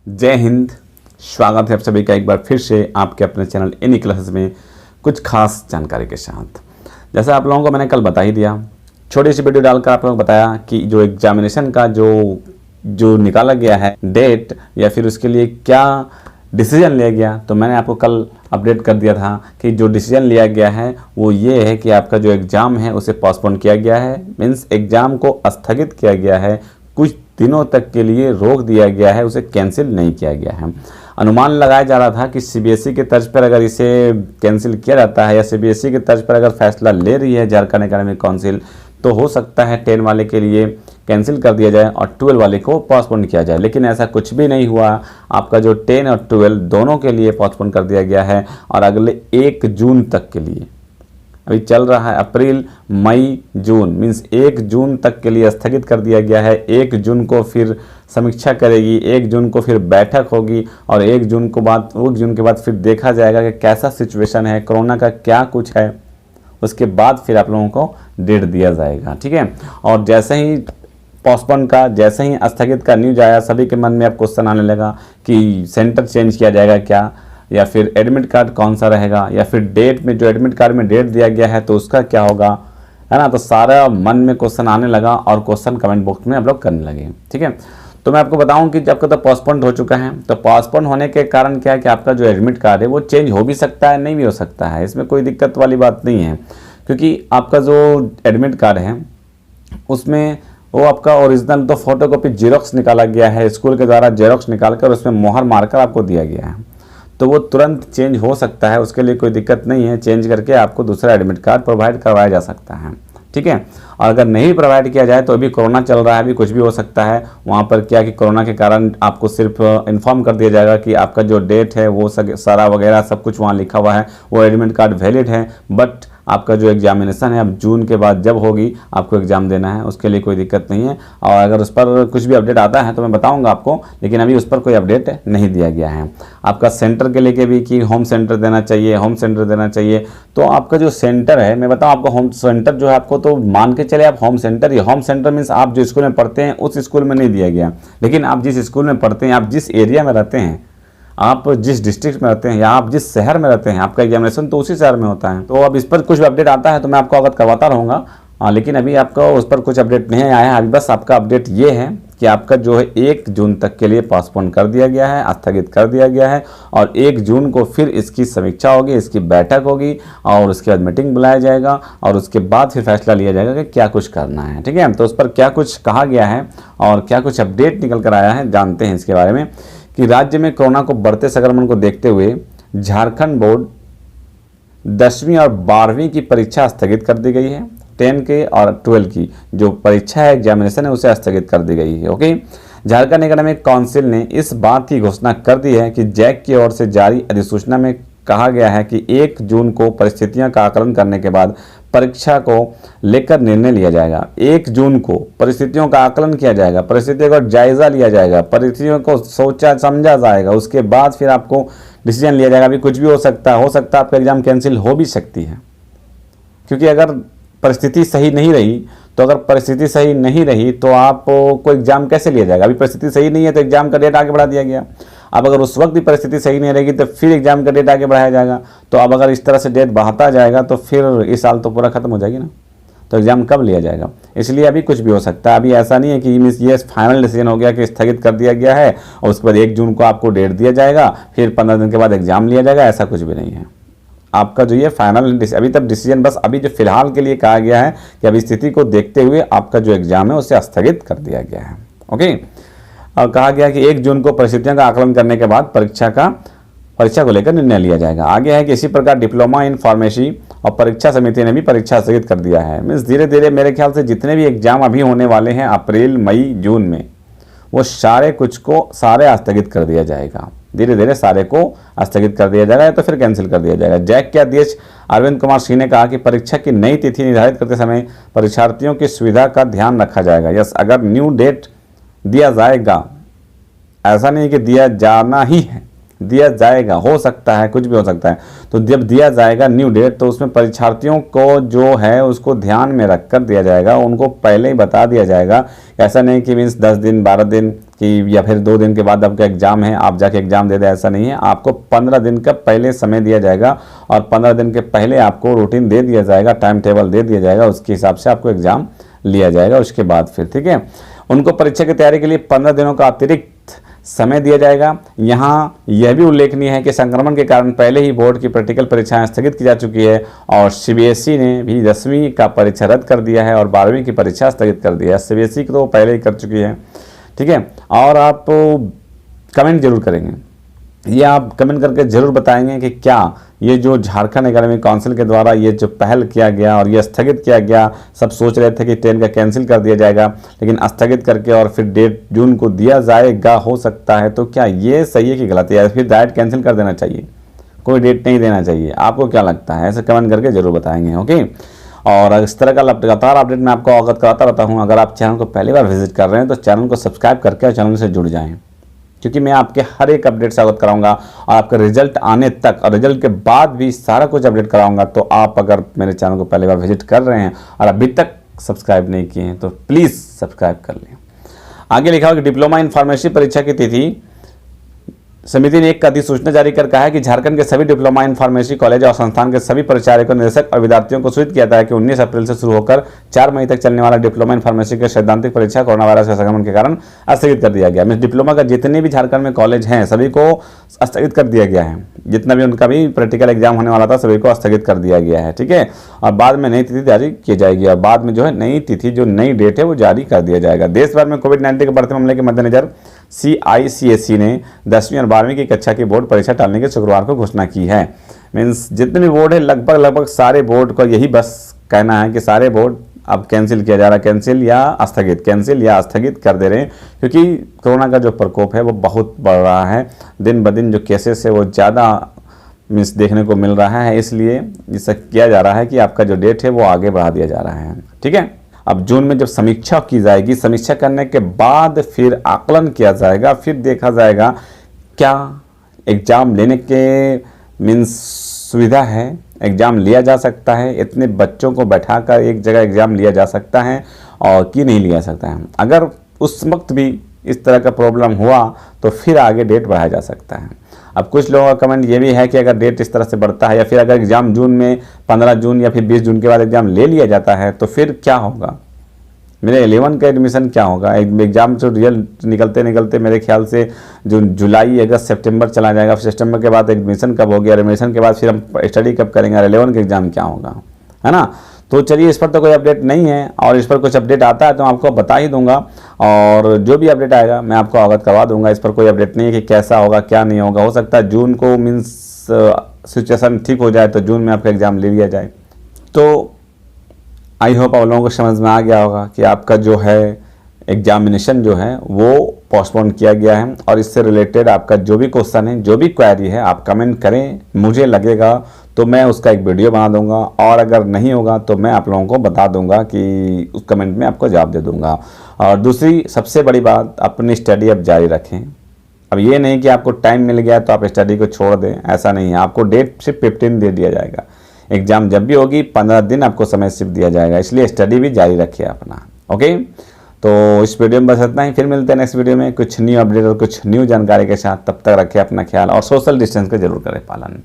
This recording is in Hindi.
जय हिंद। स्वागत है आप सभी का एक बार फिर से आपके अपने चैनल इन क्लासेस में कुछ खास जानकारी के साथ। जैसा आप लोगों को मैंने कल बता ही दिया, छोटी सी वीडियो डालकर आप लोगों को बताया कि जो एग्जामिनेशन का जो निकाला गया है डेट या फिर उसके लिए क्या डिसीजन लिया गया, तो मैंने आपको कल अपडेट कर दिया था कि जो डिसीजन लिया गया है वो ये है कि आपका जो एग्ज़ाम है उसे पोस्टपोन किया गया है। मीन्स एग्ज़ाम को स्थगित किया गया है, कुछ दिनों तक के लिए रोक दिया गया है, उसे कैंसिल नहीं किया गया है। अनुमान लगाया जा रहा था कि सीबीएसई के तर्ज पर अगर इसे कैंसिल किया जाता है या सीबीएसई के तर्ज पर अगर फैसला ले रही है झारखंड एकेडमिक काउंसिल, तो हो सकता है 10 वाले के लिए कैंसिल कर दिया जाए और 12 वाले को पोस्टपोन किया जाए। लेकिन ऐसा कुछ भी नहीं हुआ। आपका जो 10 और 12 दोनों के लिए पोस्टपोन कर दिया गया है और अगले 1 जून तक के लिए, अभी चल रहा है अप्रैल मई जून, मीन्स 1 जून तक के लिए स्थगित कर दिया गया है। 1 जून को फिर समीक्षा करेगी, 1 जून को फिर बैठक होगी और 1 जून के बाद फिर देखा जाएगा कि कैसा सिचुएशन है, कोरोना का क्या कुछ है, उसके बाद फिर आप लोगों को डेट दिया जाएगा। ठीक है। और जैसे ही पोस्टपोन का, जैसे ही स्थगित का न्यूज आया, सभी के मन में अब क्वेश्चन आने लगा कि सेंटर चेंज किया जाएगा क्या, या फिर एडमिट कार्ड कौन सा रहेगा, या फिर डेट में जो एडमिट कार्ड में डेट दिया गया है तो उसका क्या होगा, है ना। तो सारा मन में क्वेश्चन आने लगा और क्वेश्चन कमेंट बॉक्स में आप लोग करने लगे। ठीक है। तो मैं आपको बताऊं कि जब तो पोस्टपोन हो चुका है, तो पोस्टपोन होने के कारण क्या है कि आपका जो एडमिट कार्ड है वो चेंज हो भी सकता है, नहीं भी हो सकता है। इसमें कोई दिक्कत वाली बात नहीं है, क्योंकि आपका जो एडमिट कार्ड है उसमें वो आपका ओरिजिनल तो फोटोकॉपी जेरोक्स निकाला गया है, स्कूल के द्वारा जेरोक्स निकालकर उसमें मोहर मारकर आपको दिया गया है, तो वो तुरंत चेंज हो सकता है। उसके लिए कोई दिक्कत नहीं है, चेंज करके आपको दूसरा एडमिट कार्ड प्रोवाइड करवाया जा सकता है। ठीक है। और अगर नहीं प्रोवाइड किया जाए तो अभी कोरोना चल रहा है, अभी कुछ भी हो सकता है। वहाँ पर क्या कि कोरोना के कारण आपको सिर्फ इन्फॉर्म कर दिया जाएगा कि आपका जो डेट है वो सारा वगैरह सब कुछ वहाँ लिखा हुआ है, वो एडमिट कार्ड वैलिड है, बट आपका जो एग्जामिनेशन है अब जून के बाद जब होगी आपको एग्ज़ाम देना है, उसके लिए कोई दिक्कत नहीं है। और अगर उस पर कुछ भी अपडेट आता है तो मैं बताऊंगा आपको, लेकिन अभी उस पर कोई अपडेट नहीं दिया गया है। आपका सेंटर के लेके भी कि होम सेंटर देना चाहिए, होम सेंटर देना चाहिए, तो आपका जो सेंटर है, मैं बताऊं आपको होम सेंटर जो है, आपको तो मान के चले आप होम सेंटर, ये होम सेंटर मीन्स आप जो स्कूल में पढ़ते हैं उस स्कूल में नहीं दिया गया, लेकिन आप जिस स्कूल में पढ़ते हैं, आप जिस एरिया में रहते हैं, आप जिस डिस्ट्रिक्ट में रहते हैं या आप जिस शहर में रहते हैं, आपका एग्जामिनेशन तो उसी शहर में होता है। तो अब इस पर कुछ अपडेट आता है तो मैं आपको अवगत करवाता रहूँगा। लेकिन अभी आपका उस पर कुछ अपडेट नहीं आया है। अभी बस आपका अपडेट ये है कि आपका जो है 1 जून तक के लिए पोस्टपोन कर दिया गया है, स्थगित कर दिया गया है, और 1 जून को फिर इसकी समीक्षा होगी, इसकी बैठक होगी और उसके बाद मीटिंग बुलाया जाएगा और उसके बाद फिर फैसला लिया जाएगा कि क्या कुछ करना है। ठीक है। तो उस पर क्या कुछ कहा गया है और क्या कुछ अपडेट निकल कर आया है, जानते हैं इसके बारे में। कि राज्य में कोरोना को बढ़ते संक्रमण को देखते हुए झारखंड बोर्ड 10वीं और 12वीं की परीक्षा स्थगित कर दी गई है। 10 के और 12 की जो परीक्षा है, एग्जामिनेशन है, उसे स्थगित कर दी गई है। ओके। झारखंड एकेडमिक काउंसिल ने इस बात की घोषणा कर दी है कि जैक की ओर से जारी अधिसूचना में कहा गया है कि 1 जून को परिस्थितियों का आकलन करने के बाद परीक्षा को लेकर निर्णय लिया जाएगा। 1 जून को परिस्थितियों का आकलन किया जाएगा, परिस्थितियों का जायजा लिया जाएगा, परिस्थितियों को सोचा समझा जाएगा, उसके बाद फिर आपको डिसीजन लिया जाएगा। अभी कुछ भी हो सकता है आपका एग्जाम कैंसिल हो भी सकती है, क्योंकि अगर परिस्थिति सही नहीं रही तो आपको एग्जाम कैसे लिया जाएगा। अभी परिस्थिति सही नहीं है तो एग्जाम का डेट आगे बढ़ा दिया गया। अब अगर उस वक्त भी परिस्थिति सही नहीं रहेगी तो फिर एग्जाम का डेट आगे बढ़ाया जाएगा। तो अब अगर इस तरह से डेट बढ़ाता जाएगा तो फिर इस साल तो पूरा खत्म हो जाएगी ना, तो एग्जाम कब लिया जाएगा। इसलिए अभी कुछ भी हो सकता है। अभी ऐसा नहीं है कि ये फाइनल डिसीजन हो गया कि स्थगित कर दिया गया है और उसके बाद 1 जून को आपको डेट दिया जाएगा, फिर 15 दिन के बाद एग्जाम लिया जाएगा, ऐसा कुछ भी नहीं है। आपका जो ये फाइनल अभी तक डिसीजन, बस अभी जो फिलहाल के लिए कहा गया है कि अभी स्थिति को देखते हुए आपका जो एग्जाम है उसे स्थगित कर दिया गया है। ओके। और कहा गया कि 1 जून को परिस्थितियों का आकलन करने के बाद परीक्षा को लेकर निर्णय लिया जाएगा। आगे है कि इसी प्रकार डिप्लोमा इन फार्मेसी और परीक्षा समिति ने भी परीक्षा स्थगित कर दिया है। मीन्स धीरे धीरे मेरे ख्याल से जितने भी एग्जाम अभी होने वाले हैं अप्रैल मई जून में, वो सारे स्थगित कर दिया जाएगा। धीरे धीरे सारे को स्थगित कर दिया जाएगा या तो फिर कैंसिल कर दिया जाएगा। जैक के अध्यक्ष अरविंद कुमार सिंह ने कहा कि परीक्षा की नई तिथि निर्धारित करते समय परीक्षार्थियों की सुविधा का ध्यान रखा जाएगा। यस, अगर न्यू डेट दिया जाएगा, ऐसा नहीं कि दिया जाना ही है, दिया जाएगा, हो सकता है, कुछ भी हो सकता है। तो जब दिया जाएगा न्यू डेट, तो उसमें परीक्षार्थियों को जो है उसको ध्यान में रख कर दिया जाएगा, उनको पहले ही बता दिया जाएगा। ऐसा नहीं कि मीन्स 10 दिन 12 दिन कि या फिर 2 दिन के बाद आपका एग्ज़ाम है, आप जाके एग्ज़ाम दे दें, ऐसा नहीं है। आपको 15 दिन का पहले समय दिया जाएगा और 15 दिन के पहले आपको रूटीन दे दिया जाएगा, टाइम टेबल दे दिया जाएगा, उसके हिसाब से आपको एग्ज़ाम लिया जाएगा उसके बाद फिर, ठीक है। उनको परीक्षा की तैयारी के लिए 15 दिनों का अतिरिक्त समय दिया जाएगा। यहाँ यह भी उल्लेखनीय है कि संक्रमण के कारण पहले ही बोर्ड की प्रैक्टिकल परीक्षाएं स्थगित की जा चुकी है और सीबीएसई ने भी 10वीं का परीक्षा रद्द कर दिया है और 12वीं की परीक्षा स्थगित कर दिया है। सीबीएसई की तो पहले ही कर चुकी है, ठीक है। और आप कमेंट जरूर करेंगे, ये आप कमेंट करके ज़रूर बताएंगे कि क्या ये जो झारखंड एकेडमिक काउंसिल के द्वारा ये जो पहल किया गया और ये स्थगित किया गया, सब सोच रहे थे कि ट्रेन का कैंसिल कर दिया जाएगा, लेकिन स्थगित करके और फिर डेट जून को दिया जाएगा, हो सकता है, तो क्या ये सही है कि गलत है, या फिर डायरेक्ट कैंसिल कर देना चाहिए, कोई डेट नहीं देना चाहिए? आपको क्या लगता है, ऐसे कमेंट करके ज़रूर बताएंगे, ओके। और इस तरह का लगातार अपडेट मैं आपको अवगत कराता रहता हूँ। अगर आप चैनल को पहली बार विजिट कर रहे हैं तो चैनल को सब्सक्राइब करके चैनल से जुड़ जाएँ, क्योंकि मैं आपके हर एक अपडेट से अवगत कराऊंगा और आपका रिजल्ट आने तक और रिजल्ट के बाद भी सारा कुछ अपडेट कराऊंगा। तो आप अगर मेरे चैनल को पहली बार विजिट कर रहे हैं और अभी तक सब्सक्राइब नहीं किए हैं तो प्लीज़ सब्सक्राइब कर लें। आगे लिखा हुआ कि डिप्लोमा इन फार्मेसी परीक्षा की तिथि समिति ने एक अधिसूचना जारी कर कहा है कि झारखंड के सभी डिप्लोमा इन फार्मेसी कॉलेज और संस्थान के सभी प्राचार्यों, निदेशक और विद्यार्थियों को सूचित किया था कि 19 अप्रैल से शुरू होकर 4 मई तक चलने वाला डिप्लोमा इन फार्मेसी की सैद्धांतिक परीक्षा कोरोना वायरस के संक्रमण के कारण स्थगित कर दिया गया। मीन्स डिप्लोमा का जितने भी झारखंड में कॉलेज हैं सभी को स्थगित कर दिया गया है, जितना भी उनका भी प्रैक्टिकल एग्जाम होने वाला था सभी को स्थगित कर दिया गया है, ठीक है। और बाद में नई तिथि जारी की जाएगी और बाद में जो है नई तिथि जो नई डेट है वो जारी कर दिया जाएगा। देश भर में कोविड-19 के बढ़ते मामले के मद्देनजर CICSE ने 10वीं और 12वीं की कक्षा की बोर्ड परीक्षा टालने की शुक्रवार को घोषणा की है। मीन्स जितने भी बोर्ड है लगभग सारे बोर्ड को यही बस कहना है कि सारे बोर्ड अब कैंसिल किया जा रहा है, कैंसिल या स्थगित कर दे रहे हैं, क्योंकि कोरोना का जो प्रकोप है वो बहुत बढ़ रहा है, दिन ब दिन जो केसेस है वो ज़्यादा मीन्स देखने को मिल रहा है, इसलिए इससे किया जा रहा है कि आपका जो डेट है वो आगे बढ़ा दिया जा रहा है, ठीक है। अब जून में जब समीक्षा की जाएगी, समीक्षा करने के बाद फिर आकलन किया जाएगा, फिर देखा जाएगा क्या एग्ज़ाम लेने के मीन्स सुविधा है, एग्ज़ाम लिया जा सकता है, इतने बच्चों को बैठाकर एक जगह एग्ज़ाम लिया जा सकता है और कि नहीं लिया सकता है। अगर उस वक्त भी इस तरह का प्रॉब्लम हुआ तो फिर आगे डेट बढ़ाया जा सकता है। अब कुछ लोगों का कमेंट ये भी है कि अगर डेट इस तरह से बढ़ता है या फिर अगर एग्ज़ाम जून में 15 जून या फिर 20 जून के बाद एग्ज़ाम ले लिया जाता है तो फिर क्या होगा, मेरे 11 का एडमिशन क्या होगा? एग्ज़ाम जो रिजल्ट निकलते मेरे ख्याल से जो जुलाई अगस्त सितंबर चला जाएगा, फिर सितंबर के बाद एडमिशन कब होगी और एडमिशन के बाद फिर हम स्टडी कब करेंगे और 11 का एग्ज़ाम क्या होगा, है ना। तो चलिए इस पर तो कोई अपडेट नहीं है और इस पर कुछ अपडेट आता है तो आपको बता ही दूंगा और जो भी अपडेट आएगा मैं आपको अवगत करवा दूंगा। इस पर कोई अपडेट नहीं है कि कैसा होगा क्या नहीं होगा। हो सकता है जून को मीन्स सिचुएशन ठीक हो जाए तो जून में आपका एग्ज़ाम ले लिया जाए। तो आई होप आप लोगों को समझ में आ गया होगा कि आपका जो है एग्जामिनेशन जो है वो पोस्टपोन किया गया है और इससे रिलेटेड आपका जो भी क्वेश्चन है, जो भी क्वेरी है, आप कमेंट करें, मुझे लगेगा तो मैं उसका एक वीडियो बना दूंगा और अगर नहीं होगा तो मैं आप लोगों को बता दूंगा कि उस कमेंट में आपको जवाब दे दूंगा। और दूसरी सबसे बड़ी बात, अपनी स्टडी अब जारी रखें। अब ये नहीं कि आपको टाइम मिल गया तो आप स्टडी को छोड़ दें, ऐसा नहीं है। आपको डेट सिर्फ 15 दे दिया जाएगा, एग्ज़ाम जब भी होगी 15 दिन आपको समय सिर्फ दिया जाएगा, इसलिए स्टडी भी जारी रखिए अपना, ओके। तो इस वीडियो में बस इतना ही, फिर मिलते हैं नेक्स्ट वीडियो में कुछ न्यू अपडेट और कुछ न्यू जानकारी के साथ। तब तक रखें अपना ख्याल और सोशल डिस्टेंस का जरूर करें पालन।